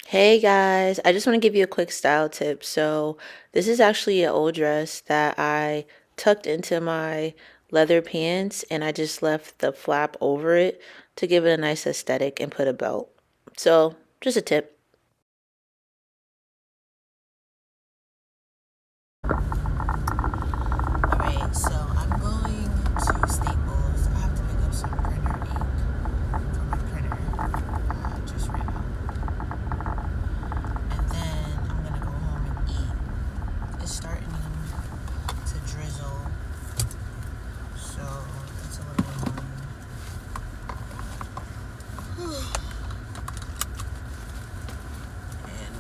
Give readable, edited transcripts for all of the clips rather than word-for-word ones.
Hey guys, I just want to give you a quick style tip. So, this is actually an old dress that I tucked into my leather pants and I just left the flap over it to give it a nice aesthetic and put a belt. So, just a tip. Alright, so I'm going to Staples. I have to pick up some printer ink for my printer. Just right now. And then I'm gonna go home and eat. It's starting to drizzle, so it's a little annoying. And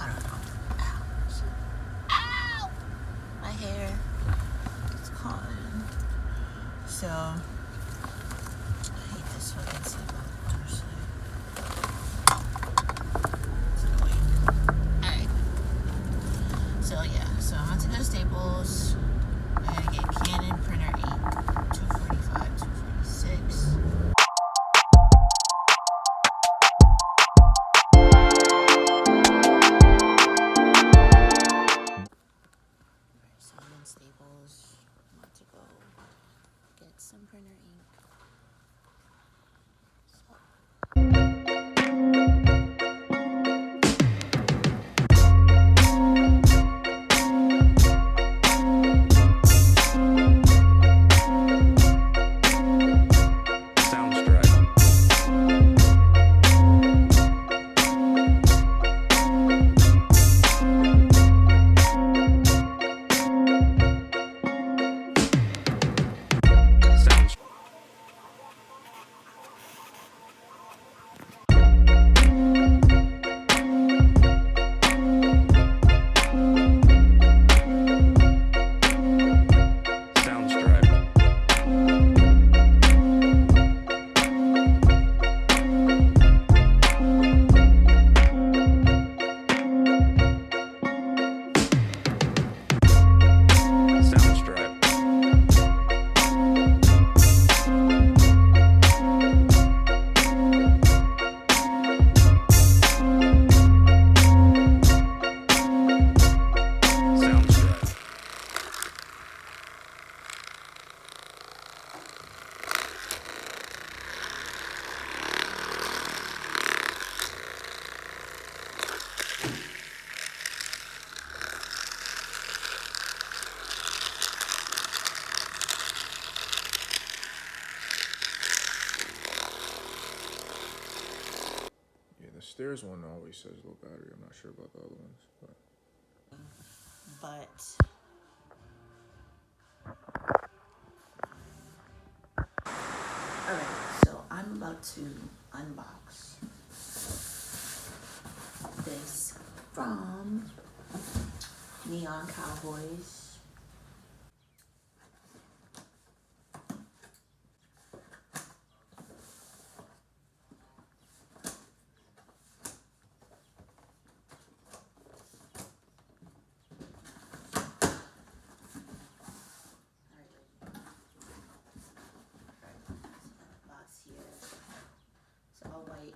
I don't know. Ow! My hair is caught in. So I hate this fucking seatbelt, honestly. It's annoying. Alright. So yeah, so I'm about to go to Staples. I gotta get Canon printer ink, 245, 246. So I'm in Staples. I'm about to go get some printer ink. The stairs one always says low battery. I'm not sure about the other ones, But alright, so I'm about to unbox this from Neon Cowboys. Box here. It's all white.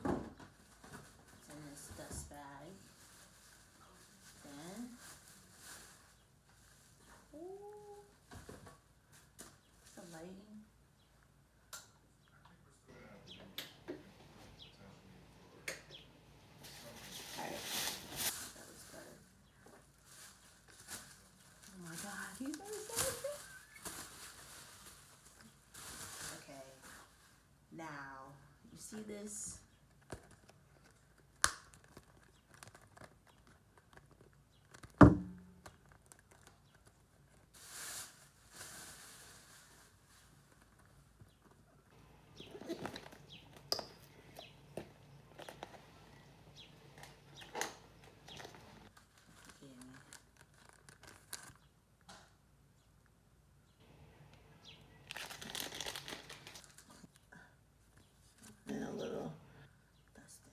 It's in this dust bag. Then, ooh, the lighting. Alright, that was better. Oh my god, he's so excited. Okay, now, you see this? And a little dusting.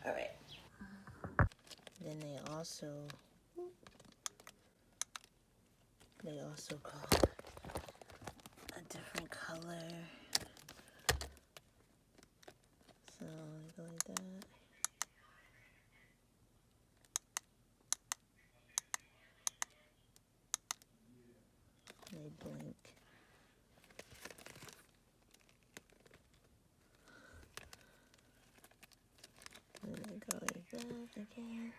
Alright. Then they also they also call a different color. So you go like that. They blink. And then go like that again.